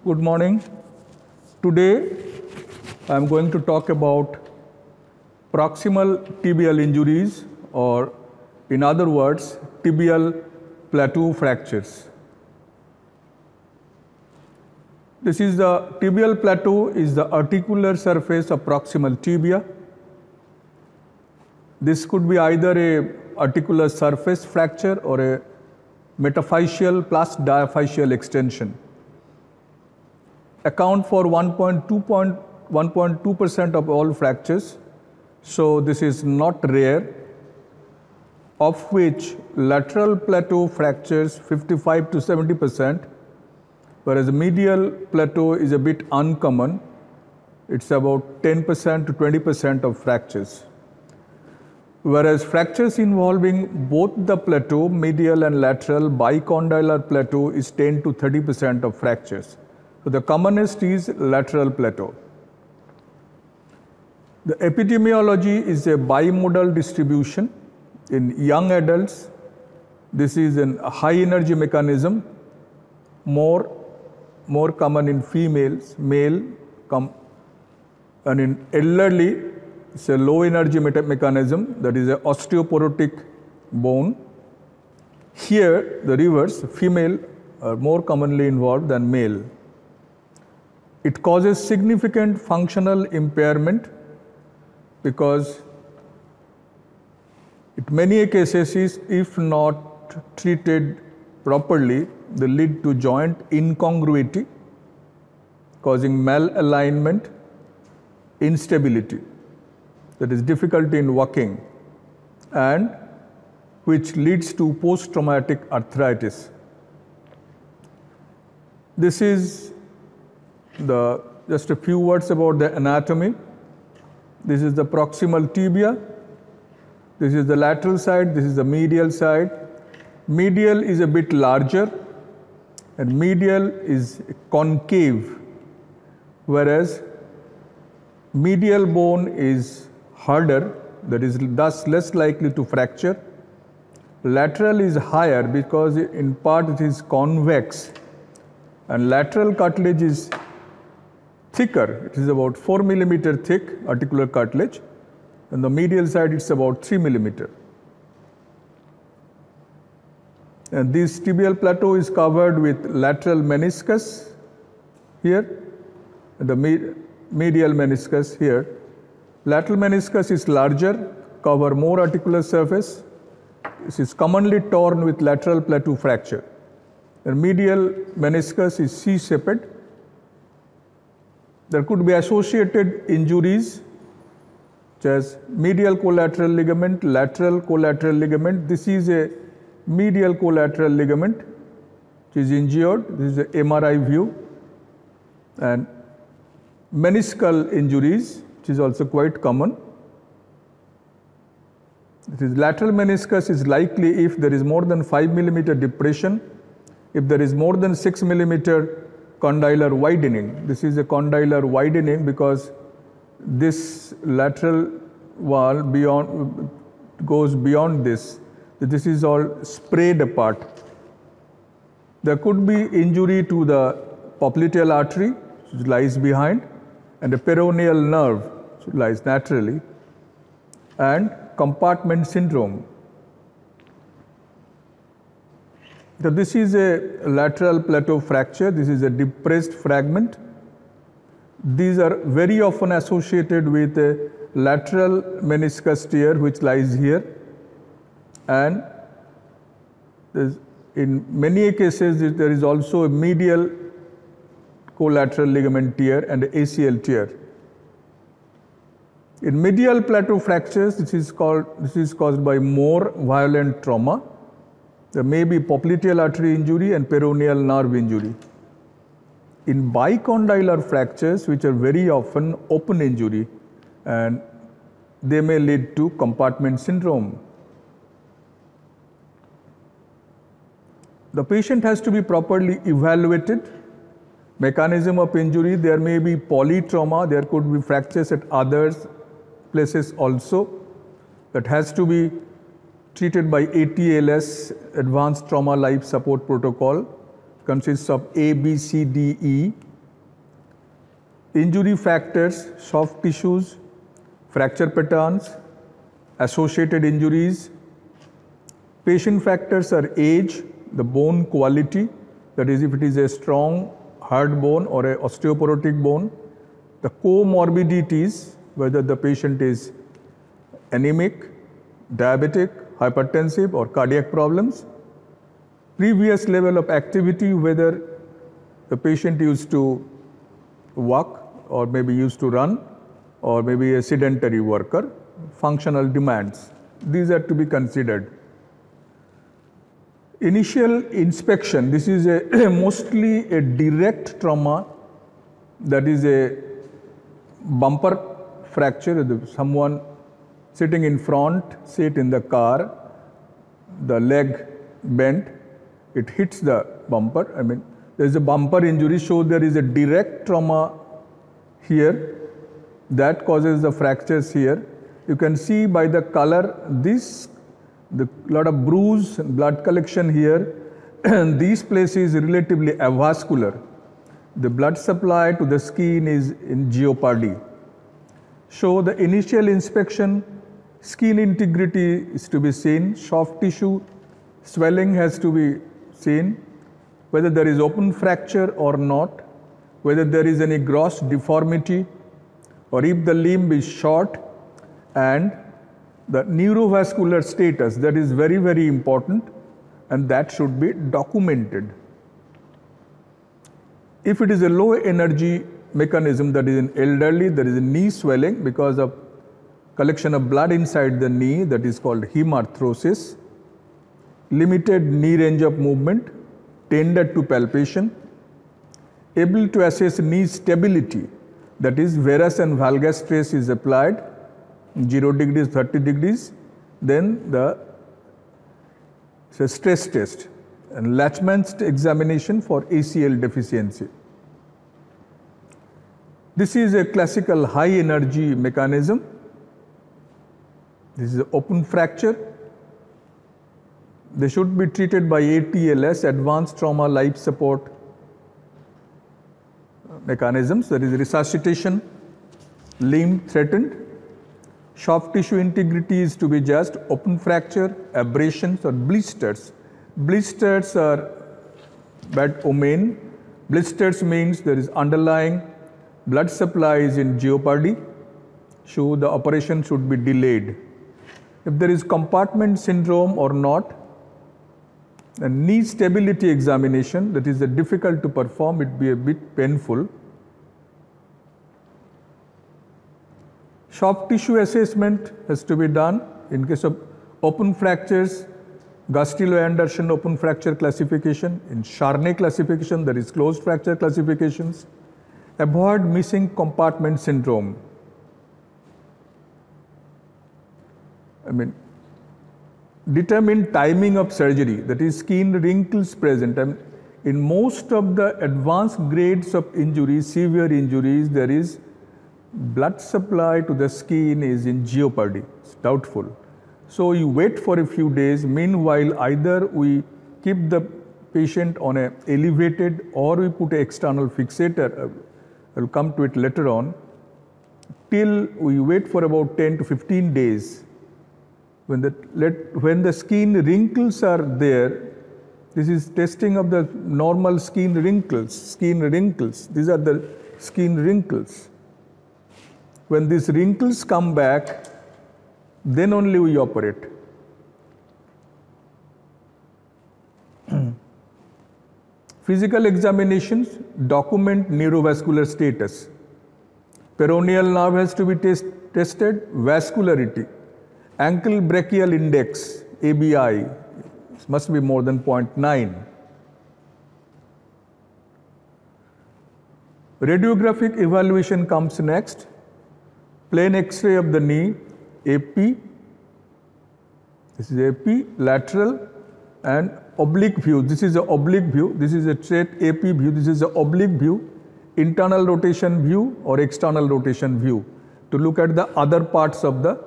Good morning. Today I am going to talk about proximal tibial injuries, or in other words, tibial plateau fractures. This is the tibial plateau is the articular surface of proximal tibia. This could be either a articular surface fracture or a metaphyseal plus diaphyseal extension. Account for 1.2% of all fractures, so this is not rare, of which lateral plateau fractures 55 to 70%, whereas medial plateau is a bit uncommon. It's about 10% to 20% of fractures. Whereas fractures involving both the plateau, medial and lateral, bicondylar plateau is 10 to 30% of fractures. So the commonest is lateral plateau. The epidemiology is a bimodal distribution. In young adults, this is a high energy mechanism, more common in females, and in elderly, it's a low energy mechanism, that is an osteoporotic bone. Here, the reverse, female are more commonly involved than male. It causes significant functional impairment because in many cases, if not treated properly, they lead to joint incongruity, causing malalignment, instability, that is difficulty in walking, and which leads to post-traumatic arthritis. This is just a few words about the anatomy. This is the proximal tibia. This is the lateral side. This is the medial side. Medial is a bit larger, and medial is concave, whereas medial bone is harder, that is thus less likely to fracture. Lateral is higher because in part it is convex, and lateral cartilage is thicker. It is about 4 millimeter thick articular cartilage, and the medial side it's about 3 millimeter. And this tibial plateau is covered with lateral meniscus here, and the medial meniscus here. Lateral meniscus is larger, cover more articular surface. This is commonly torn with lateral plateau fracture. The medial meniscus is C-shaped. There could be associated injuries, such as medial collateral ligament, lateral collateral ligament. This is a medial collateral ligament which is injured. This is an MRI view. And meniscal injuries, which is also quite common. This lateral meniscus is likely if there is more than 5 millimeter depression, if there is more than 6 millimeter condylar widening. This is a condylar widening because this lateral wall goes beyond this. This is all sprayed apart. There could be injury to the popliteal artery, which lies behind, and a peroneal nerve, which lies laterally, and compartment syndrome. So this is a lateral plateau fracture. This is a depressed fragment. These are very often associated with a lateral meniscus tear, which lies here. And in many cases, there is also a medial collateral ligament tear and ACL tear. In medial plateau fractures, this is caused by more violent trauma. There may be popliteal artery injury and peroneal nerve injury. In bicondylar fractures, which are very often open injury, and they may lead to compartment syndrome. The patient has to be properly evaluated. Mechanism of injury, there may be polytrauma, there could be fractures at other places also. That has to be treated by ATLS, Advanced Trauma Life Support Protocol, consists of A, B, C, D, E, Injury factors, soft tissues, fracture patterns, associated injuries. Patient factors are age, the bone quality, that is if it is a strong hard bone or a osteoporotic bone. The comorbidities, whether the patient is anemic, diabetic, hypertensive or cardiac problems. Previous level of activity, whether the patient used to walk or maybe used to run or maybe a sedentary worker. Functional demands. These are to be considered. Initial inspection, this is mostly a direct trauma, that is a bumper fracture. Someone sitting in front, sit in the car, the leg bent, it hits the bumper. I mean, there is a bumper injury, so there is a direct trauma here that causes the fractures here. You can see by the color, the lot of bruise and blood collection here. These places relatively avascular. The blood supply to the skin is in jeopardy. So the initial inspection, skin integrity is to be seen, soft tissue swelling has to be seen, whether there is open fracture or not, whether there is any gross deformity, or if the limb is short, and the neurovascular status, that is very, very important, and that should be documented. If it is a low energy mechanism, that is in elderly, there is a knee swelling because of collection of blood inside the knee, that is called hemarthrosis. Limited knee range of movement, tended to palpation, able to assess knee stability, that is varus and valgus stress is applied, 0 degrees, 30 degrees, then the stress test and Latchman's examination for ACL deficiency. This is a classical high energy mechanism. This is an open fracture. They should be treated by ATLS, Advanced Trauma Life Support mechanisms, that is resuscitation, limb threatened. Soft tissue integrity is to be just open fracture, abrasions or blisters. Blisters are bad omen. Blisters means there is underlying blood supply is in jeopardy, so the operation should be delayed. If there is compartment syndrome or not, a knee stability examination, that is difficult to perform, it be a bit painful. Soft tissue assessment has to be done in case of open fractures, Gastilow-Anderson open fracture classification. In Charney classification, there is closed fracture classifications. Avoid missing compartment syndrome. Determine timing of surgery, that is skin wrinkles present. In most of the advanced grades of injuries, severe injuries, there is blood supply to the skin is in jeopardy, it's doubtful. So you wait for a few days. Meanwhile, either we keep the patient on a elevated or we put an external fixator, I will come to it later on, till we wait for about 10 to 15 days. When the skin wrinkles are there, this is testing of the normal skin wrinkles. These are the skin wrinkles. When these wrinkles come back, then only we operate. Physical examinations document neurovascular status. Peroneal nerve has to be tested, vascularity. Ankle brachial index, ABI, must be more than 0.9. Radiographic evaluation comes next. Plain X-ray of the knee, AP. This is AP, lateral, and oblique view. This is an oblique view. This is a straight AP view. This is an oblique view. Internal rotation view or external rotation view to look at the other parts of the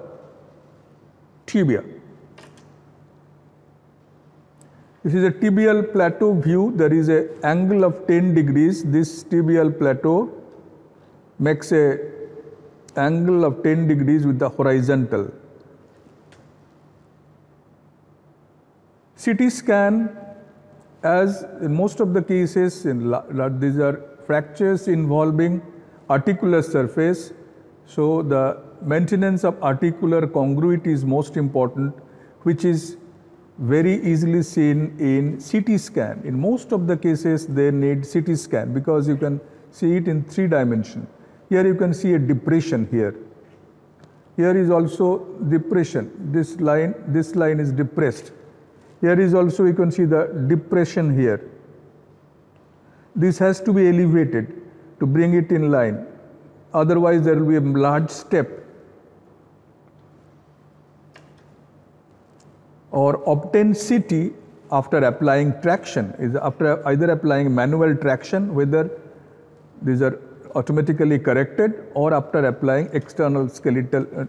tibia. This is a tibial plateau view. There is an angle of 10 degrees. This tibial plateau makes a angle of 10 degrees with the horizontal. CT scan, as in most of the cases, these are fractures involving articular surface, so the maintenance of articular congruity is most important, which is very easily seen in CT scan. In most of the cases, they need CT scan because you can see it in 3 dimensions. Here you can see a depression here. Here is also depression. This line is depressed. Here is also, you can see the depression here. This has to be elevated to bring it in line. Otherwise, there will be a large step. Or obtain CT after applying traction, is after either applying manual traction, whether these are automatically corrected, or after applying external skeletal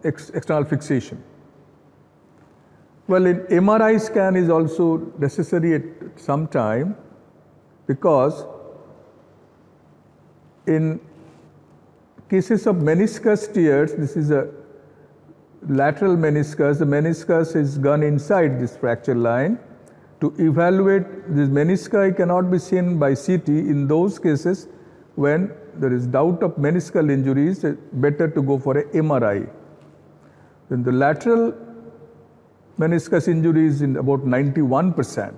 external fixation. Well, in MRI scan is also necessary at some time, because in cases of meniscus tears, this is a lateral meniscus, the meniscus is gone inside this fracture line. To evaluate this menisci cannot be seen by CT. In those cases, when there is doubt of meniscal injuries, it's better to go for a MRI. Then the lateral meniscus injury is in about 91%.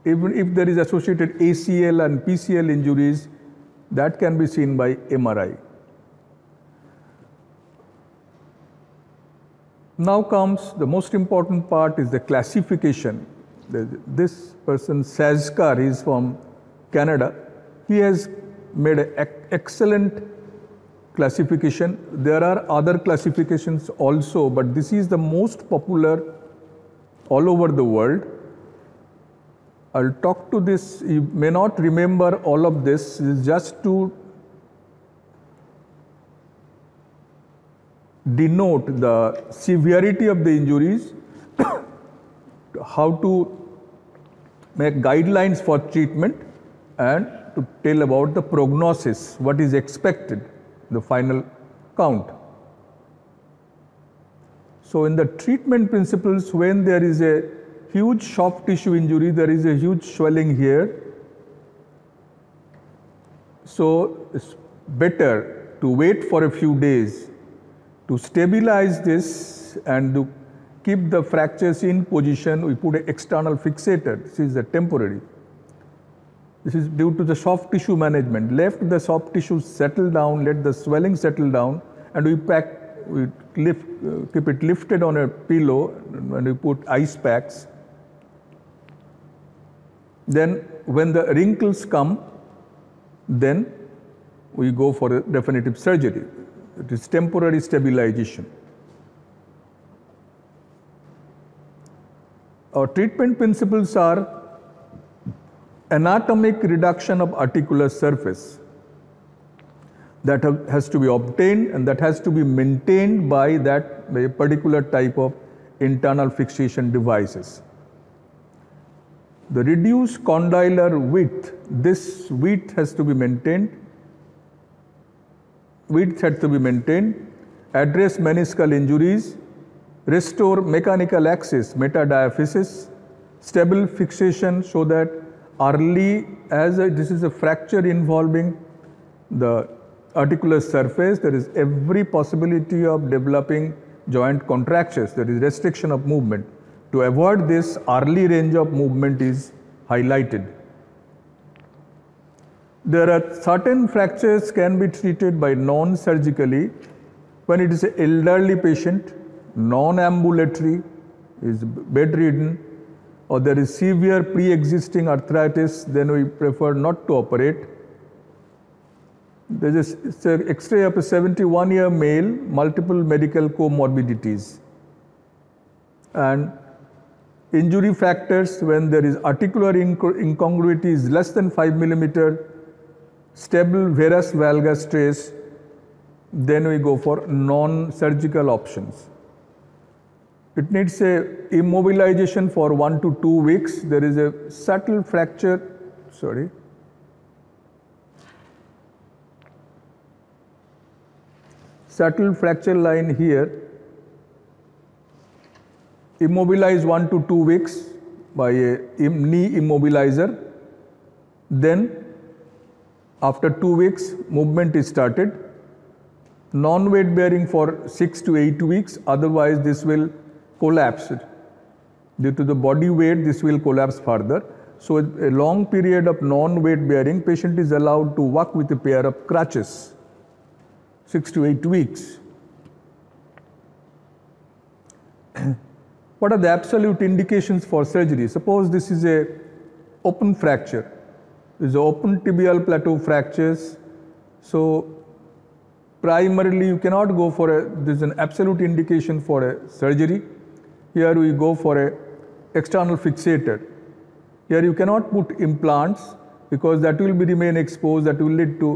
Even if there is associated ACL and PCL injuries, that can be seen by MRI. Now comes the most important part, is the classification. This person, Schatzker, he is from Canada. He has made an excellent classification. There are other classifications also, but this is the most popular all over the world. I'll talk to this. You may not remember all of this. It's just to denote the severity of the injuries, how to make guidelines for treatment, and to tell about the prognosis, what is expected, the final count. So in the treatment principles, when there is a huge soft tissue injury, there is a huge swelling here. So it's better to wait for a few days to stabilize this and to keep the fractures in position. We put an external fixator. This is a temporary. This is due to the soft tissue management. Let the soft tissue settle down, let the swelling settle down, and we keep it lifted on a pillow, and we put ice packs. Then when the wrinkles come, then we go for a definitive surgery. It is temporary stabilization. Our treatment principles are anatomic reduction of articular surface. That has to be obtained, and that has to be maintained by a particular type of internal fixation devices. The reduced condylar width, this width has to be maintained. Width had to be maintained, address meniscal injuries, restore mechanical axis, metadiaphysis, stable fixation, so that early, this is a fracture involving the articular surface, there is every possibility of developing joint contractures, there is restriction of movement. To avoid this, early range of movement is highlighted. There are certain fractures can be treated by non-surgically when it is an elderly patient, non-ambulatory, is bedridden, or there is severe pre-existing arthritis, then we prefer not to operate. There is an X-ray of a 71-year male, multiple medical comorbidities. And injury factors, when there is articular incongruity is less than 5 millimeter, stable varus valgus trace, then we go for non-surgical options. It needs a immobilization for 1 to 2 weeks. There is a subtle fracture, subtle fracture line here, immobilize 1 to 2 weeks by a knee immobilizer. Then after 2 weeks, movement is started. Non-weight bearing for 6 to 8 weeks, otherwise this will collapse. Due to the body weight, this will collapse further. So a long period of non-weight bearing, patient is allowed to walk with a pair of crutches, 6 to 8 weeks. What are the absolute indications for surgery? Suppose this is a open fracture. This is open tibial plateau fractures. So primarily you cannot go for this is an absolute indication for a surgery. Here we go for a external fixator. Here you cannot put implants because that will be remain exposed, that will lead to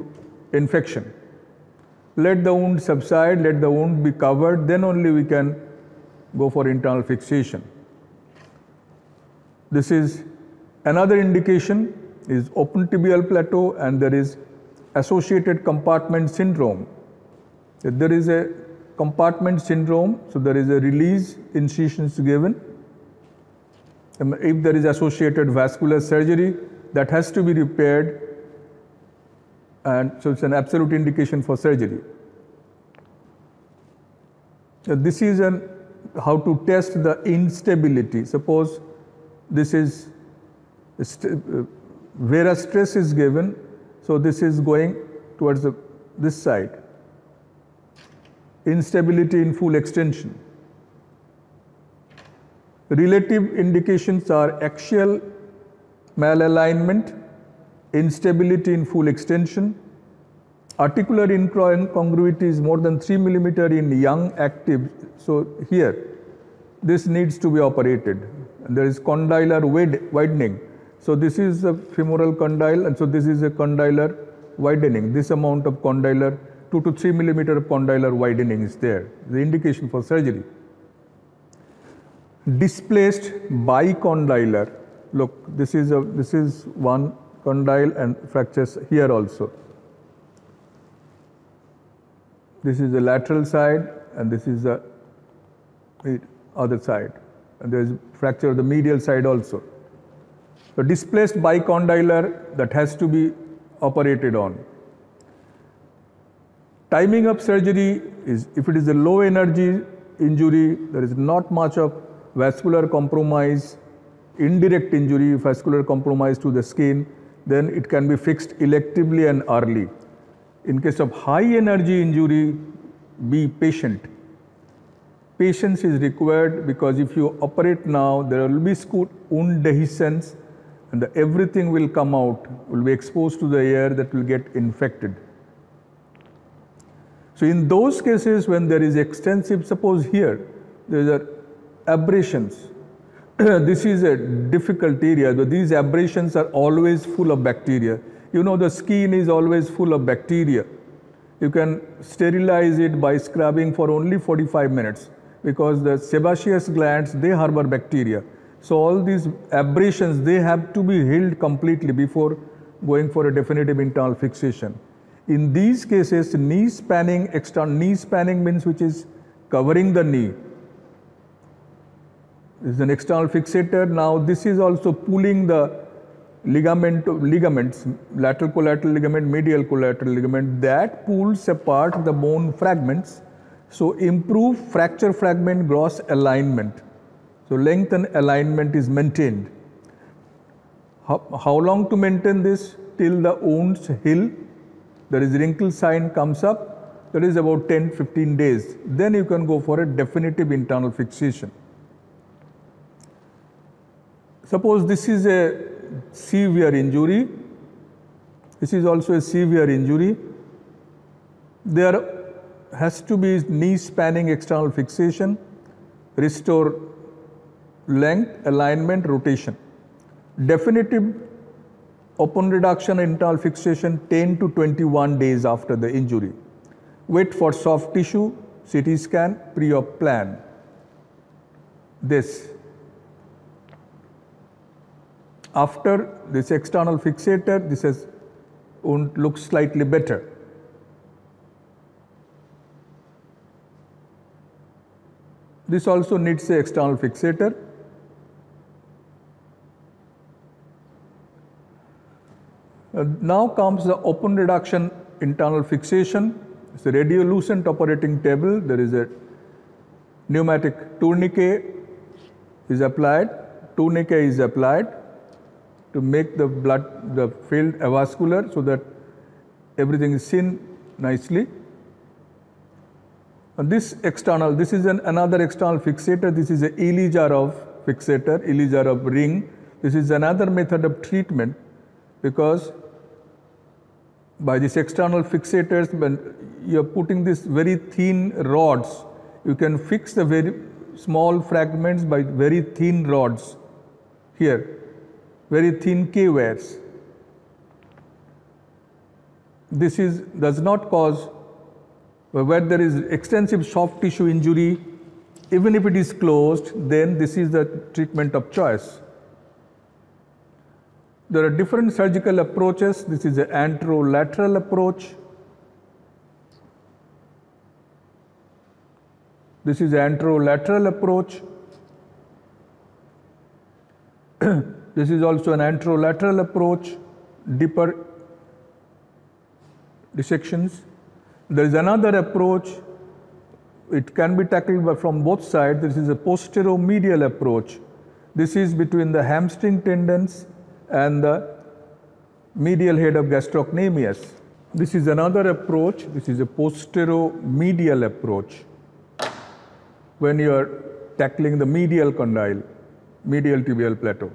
infection. Let the wound subside, let the wound be covered, then only we can go for internal fixation. This is another indication is open tibial plateau, and there is associated compartment syndrome. If there is a compartment syndrome, so there is a release incisions given. If there is associated vascular surgery, that has to be repaired, and so it's an absolute indication for surgery. This is how to test the instability. Suppose this is where a stress is given, so this is going towards this side. Instability in full extension. Relative indications are axial malalignment, instability in full extension. Articular incongruity is more than 3 millimeter in young active. So here, this needs to be operated. And there is condylar widening. So this is a femoral condyle, and so this is a condylar widening. This amount of condylar, 2 to 3 millimeter of condylar widening is there. The indication for surgery. Displaced bicondylar. Look, this is one condyle and fractures here also. This is the lateral side, and this is the other side. And there is fracture of the medial side also. So displaced bicondylar, that has to be operated on. Timing of surgery is, if it is a low energy injury, there is not much of vascular compromise, indirect injury, vascular compromise to the skin, then it can be fixed electively and early. In case of high energy injury, be patient. Patience is required, because if you operate now, there will be wound dehiscence, and everything will come out, will be exposed to the air, that will get infected. So in those cases when there is extensive, suppose here, there are abrasions. This is a difficult area, but these abrasions are always full of bacteria. You know, the skin is always full of bacteria. You can sterilize it by scrubbing for only 45 minutes, because the sebaceous glands, they harbor bacteria. So all these abrasions, they have to be healed completely before going for a definitive internal fixation. In these cases, knee spanning, external knee spanning means which is covering the knee. This is an external fixator. Now this is also pulling the ligaments, lateral collateral ligament, medial collateral ligament, that pulls apart the bone fragments. So improve fracture fragment gross alignment. So length and alignment is maintained. How long to maintain this? Till the wounds heal. There is wrinkle sign comes up. That is about 10-15 days. Then you can go for a definitive internal fixation. Suppose this is a severe injury. This is also a severe injury. There has to be knee spanning external fixation, restore length, alignment, rotation. Definitive open reduction internal fixation 10 to 21 days after the injury. Wait for soft tissue, CT scan, pre-op plan. This. After this external fixator, this looks slightly better. This also needs an external fixator. Now comes the open reduction internal fixation. It's a radiolucent operating table. There is a pneumatic tourniquet is applied. Tourniquet is applied to make the field avascular so that everything is seen nicely. And this is another external fixator. This is a Ely-Jarov fixator, Ely-Jarov ring. This is another method of treatment because by these external fixators, when you are putting these very thin rods, you can fix the very small fragments by very thin rods here, very thin K-wires. This does not cause, where there is extensive soft tissue injury, even if it is closed, then this is the treatment of choice. There are different surgical approaches. This is an anterolateral approach. This is an anterolateral approach. This is also an anterolateral approach, deeper dissections. There is another approach. It can be tackled from both sides. This is a posteromedial approach. This is between the hamstring tendons and the medial head of gastrocnemius. This is another approach. This is a posteromedial approach when you are tackling the medial condyle, medial tibial plateau,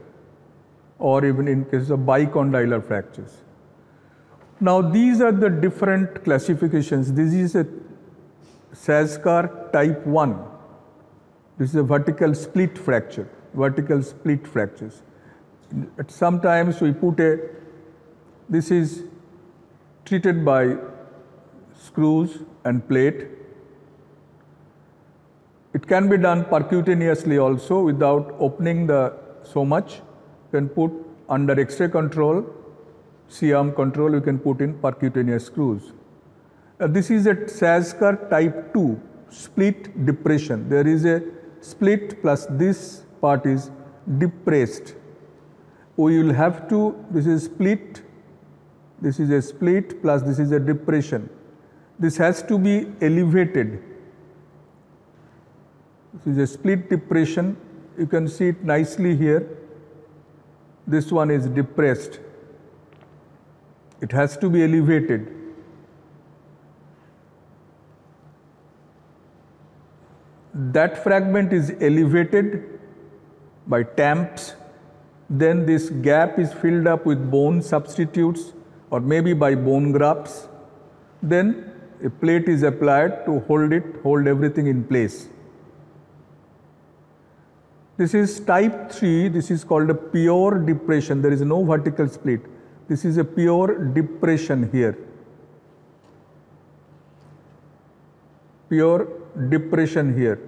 or even in cases of bicondylar fractures. Now these are the different classifications. This is a Schatzker Type I. This is a vertical split fracture, vertical split fractures. Sometimes we put this is treated by screws and plate. It can be done percutaneously also without opening so much. You can put under X-ray control, C-arm control, you can put in percutaneous screws. This is a Schatzker Type II, split depression. There is a split plus this part is depressed. We will have to, this is split, this is a split plus this is a depression. This has to be elevated. This is a split depression. You can see it nicely here. This one is depressed. It has to be elevated. That fragment is elevated by tamps. Then this gap is filled up with bone substitutes or maybe by bone grafts. Then a plate is applied to hold everything in place. This is type 3. This is called a pure depression. There is no vertical split. This is a pure depression here. Pure depression here.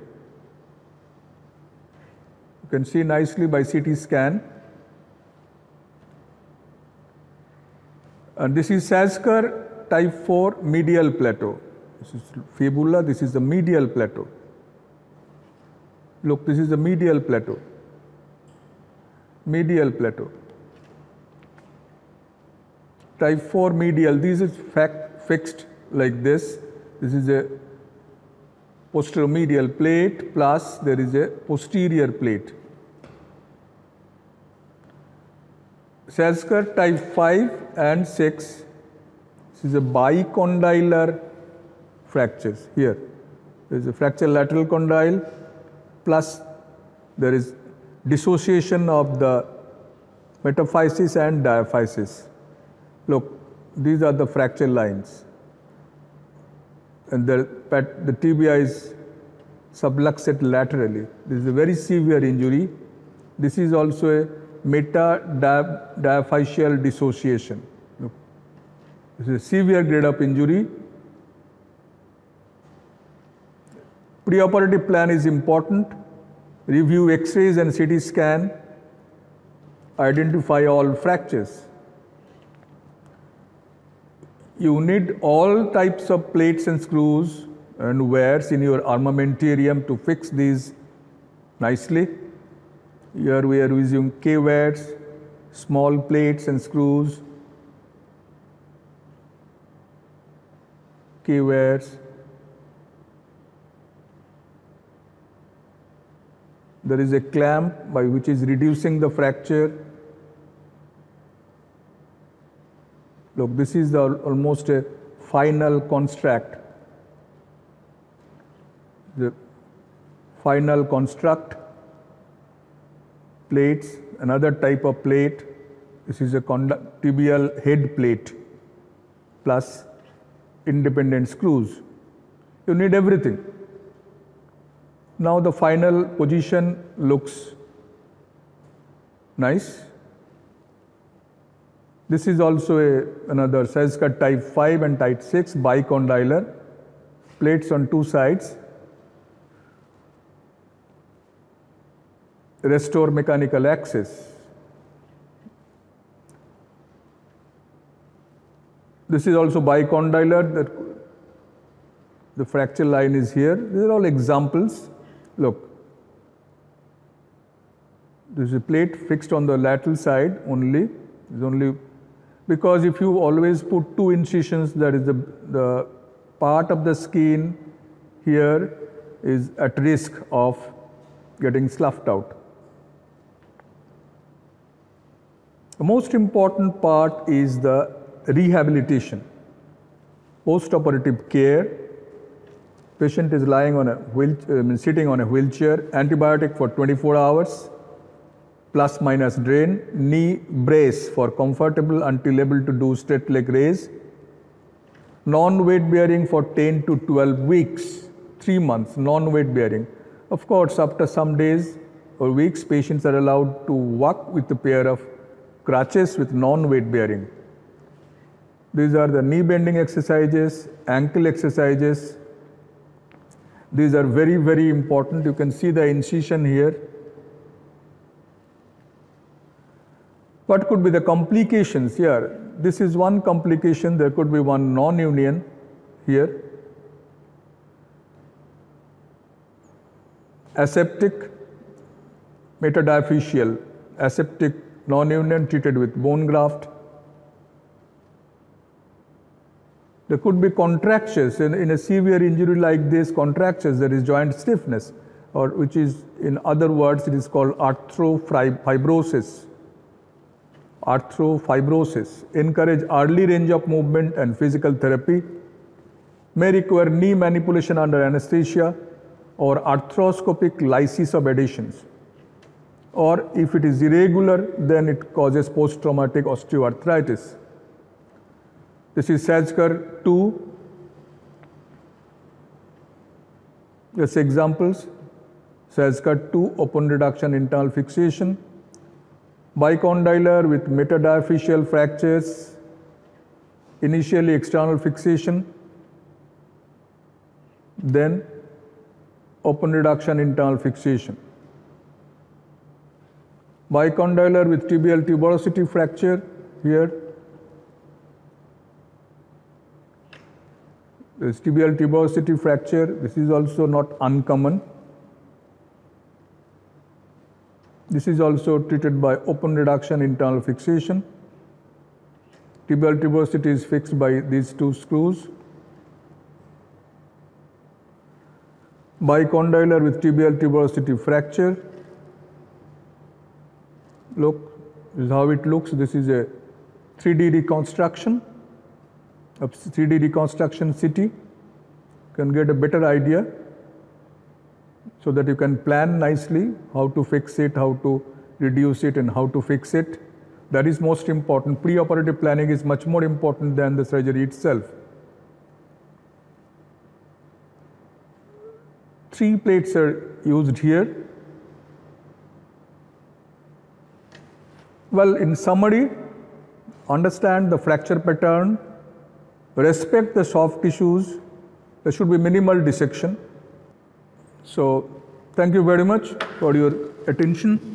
You can see nicely by CT scan. And this is Schatzker Type IV Medial Plateau. This is fibula, this is the medial plateau. Look, this is the medial plateau. Medial plateau. Type IV medial, this is fixed like this. This is a posteromedial plate plus there is a posterior plate. Schatzker Type 5 and 6, this is a bicondylar fractures here. There is a fracture lateral condyle plus there is dissociation of the metaphysis and diaphysis. Look, these are the fracture lines. And the tibia is subluxate laterally. This is a very severe injury. This is also a meta-diaphyseal dissociation. Look, this is a severe grade of injury. Preoperative plan is important. Review X-rays and CT scan. Identify all fractures. You need all types of plates and screws. and wears in your armamentarium to fix these nicely. Here we are using K-wears, small plates and screws, K-wears. There is a clamp by which is reducing the fracture. Look, this is almost a final construct. The final construct, plates, another type of plate. This is a tibial head plate plus independent screws. You need everything. Now the final position looks nice. This is also another Schatzker Type V and Type VI bicondylar, plates on two sides. Restore mechanical access. This is also bicondylar, the fracture line is here. These are all examples. Look, this is a plate fixed on the lateral side only. Because if you always put two incisions, that is the part of the skin here is at risk of getting sloughed out. The most important part is the rehabilitation, post-operative care. Patient is lying on sitting on a wheelchair, antibiotic for 24 hours, plus minus drain, knee brace for comfortable until able to do straight leg raise, non-weight bearing for 10 to 12 weeks, 3 months, non-weight bearing. Of course, after some days or weeks, patients are allowed to walk with a pair of crutches with non-weight bearing. These are the knee bending exercises, ankle exercises. These are very, very important. You can see the incision here. What could be the complications here? This is one complication. There could be one non-union here. Aseptic, metadiaphyseal, aseptic non-union treated with bone graft. There could be contractures. In a severe injury like this, contractures, there is joint stiffness, or which is, in other words, it is called arthrofibrosis. Arthrofibrosis. Encourage early range of movement and physical therapy. May require knee manipulation under anesthesia or arthroscopic lysis of adhesions. Or if it is irregular, then it causes post-traumatic osteoarthritis. This is Schatzker 2. Just examples. Schatzker 2, open reduction internal fixation. Bicondylar with metadiaphyseal fractures. Initially external fixation. Then open reduction internal fixation. Bicondylar with tibial tuberosity fracture here. This tibial tuberosity fracture, this is also not uncommon. This is also treated by open reduction internal fixation. Tibial tuberosity is fixed by these two screws. Bicondylar with tibial tuberosity fracture. Look, this is how it looks. This is a 3D reconstruction. Of 3D reconstruction CT. You can get a better idea so that you can plan nicely how to fix it, how to reduce it, and how to fix it. That is most important. Pre-operative planning is much more important than the surgery itself. 3 plates are used here. Well, in summary, understand the fracture pattern, respect the soft tissues. There should be minimal dissection. So, thank you very much for your attention.